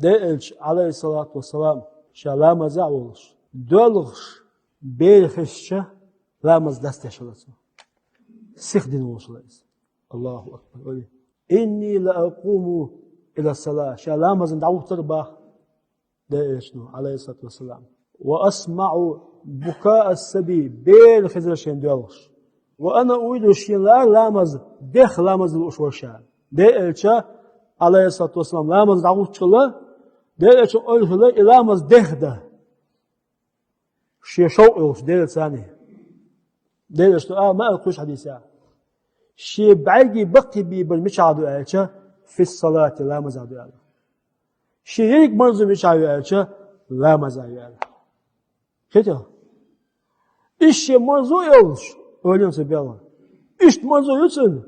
Deilç aleyhissalatu vesselam şalamaza olur. Dölğüş belxişçe lamaz dast yaşalasın. Sixdin olsulayız. Allahu akbar. Öyle. İnni la aqumu ila salah. Şalamazın davutları bak. Deilçnu aleyhissalatu vesselam. Ve asma'u buka'a sabi belxizir şeyin dölğüş. Ve ana uydu şeyler lamaz deh lamazı uşuşa. Deilçe aleyhissalatu vesselam lamaz davutçılı ديل شو قال له إلى مصدق ده شيء شوق يوش ديل ثاني ديل شو ما ألقوش حديثا شيء بعيد بقي بالمش عدو ألشة في الصلاة لا مزعدو أله شيء يك مرزو مش عدو ألشة لا مزعدو أله كده إيش مرزو يوش أولين سبيلا إيش مرزو يوصل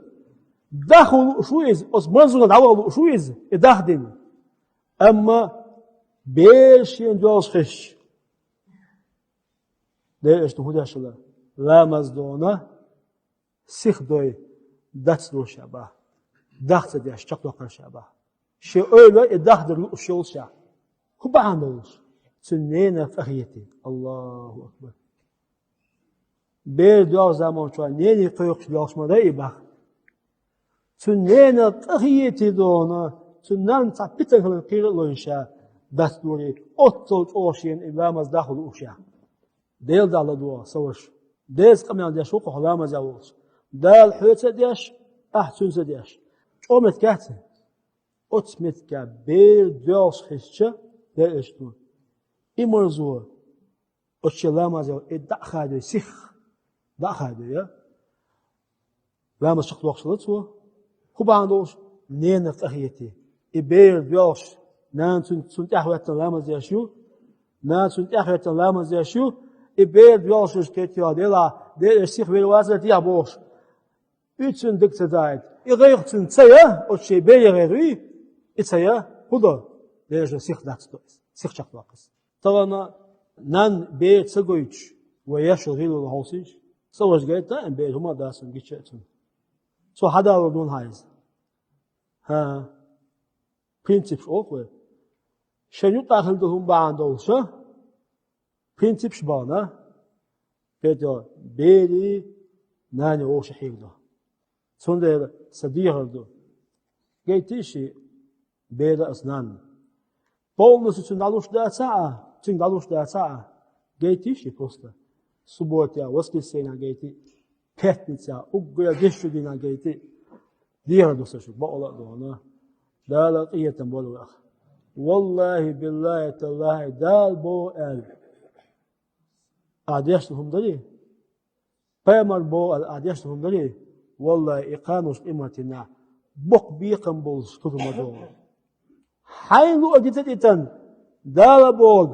دخل شو إز أس مرزو دعوة شو إز دخدين أما بيشين جوز خش ده اشتهود شلا لا مزدونا سيخ دوي دات دو شابه دخت ديش چقلق شابه شي öyle دخدر الشول شا كوبا عندوش سنين فخيتي الله اكبر بير دو زمان شو نيني قيق ياشمada bak سنين فخيتي دونا سنن تبتن خلن قيلونشا دستوري أطول أوشين إلامز داخل أوشيا ديل دال دوا سوش ديز قميان ديش وقو حلامز أوش دال حوتة ديش أحسن ديش أمت كاتن أتمت كبير دوش خشة ديل إشتون إمرزور أتشي لامز أو إدع خادو سيخ دع خادو يا لامز شخص وقشلتو كوبا عندوش نين فخيتي إبير دوش نان سنت أحوات لامز يشو نان سنت أحوات لامز يشو إبير دوش كتير دلا دل السيخ بالواسطة تيابوش يتسن دكتور دايت يغير تنتيا أشي بيغيري إتيا هذا دل السيخ دكتور سيخ شقلاقس طبعا نان بير تسقيش ويشغل الهوسيج سوش جيتا إن بير هما داسن جيتشتون سو هذا ردون هايز ها برينسيب أوكي شنو داخلهم بعندوشة برينسيب شبانا كده بيري ناني أوش حيقده سندر صديقه ده جيتيشي بيرا أسنان بولنس تندالوش ده ساعة جيتيشي بوستا سبوتيا وسكيسينا جيتي بيتنيتيا أوجيا جيشودينا جيتي ديها دوسشو بقولا دونا دال قية بولو أخ والله بالله تالله دال بو ال أديشتهم دلي بيمر بو الأديشتهم دلي والله إقامش إمتنا بق بيقم بولش كتما دول حين أجتتتن دال بول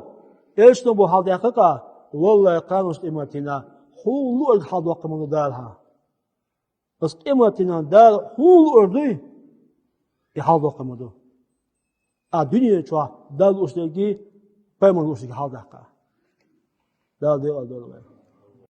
إيشتو بو حال دقيقة والله إقامش إمتنا حولو الحال وقمنا دالها بس إمتنا دال حول أردي يحال وقمنا الدنيا شو دال وشتكي بيمر وشتكي حال دقيقة دال دي